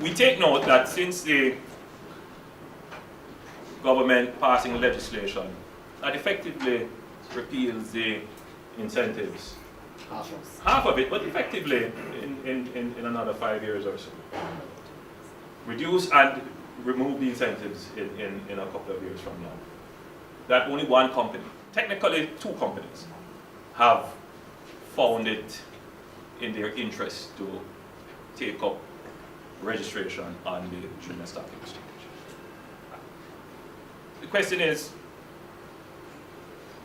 we take note that since the government passing legislation that effectively repeals the incentives, half of it, but effectively in another 5 years or so, reduce and remove the incentives in a couple of years from now, that only one company, technically two companies, have found it in their interest to take up registration on the Junior Stock Exchange. The question is,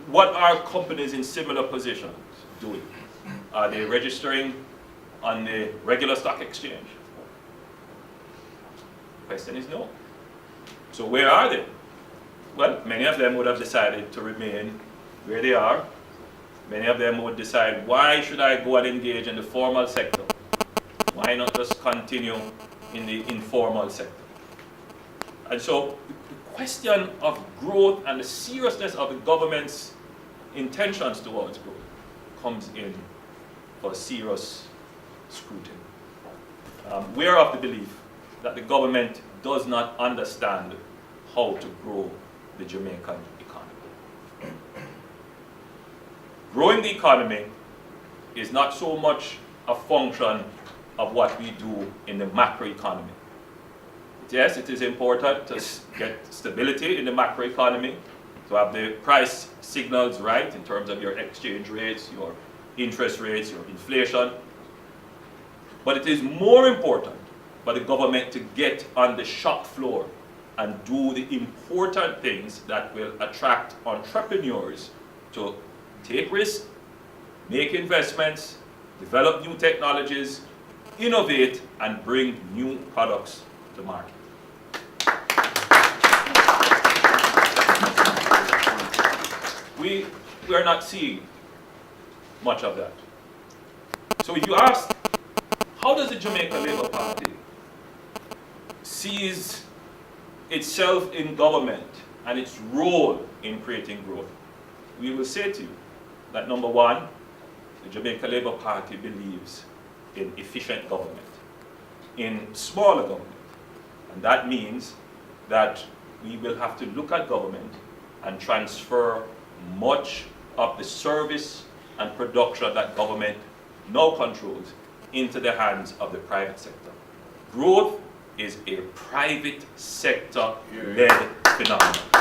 what are companies in similar positions doing? Are they registering on the regular stock exchange? The question is no. So where are they? Well, many of them would have decided to remain where they are. Many of them would decide, why should I go and engage in the formal sector? Why not just continue in the informal sector? And so the question of growth and the seriousness of the government's intentions towards growth comes in for serious scrutiny. We are of the belief that the government does not understand how to grow the Jamaican economy. Growing the economy is not so much a function of what we do in the macroeconomy. Yes, it is important to get stability in the macroeconomy, to have the price signals right in terms of your exchange rates, your interest rates, your inflation. But it is more important for the government to get on the shop floor and do the important things that will attract entrepreneurs to take risks, make investments, develop new technologies, innovate, and bring new products to market. We are not seeing much of that. So if you ask, how does the Jamaica Labour Party sees itself in government and its role in creating growth? We will say to you that number one, the Jamaica Labour Party believes in efficient government, in smaller government. And that means that we will have to look at government and transfer much of the service and production that government now controls into the hands of the private sector. Growth is a private sector-led phenomenon.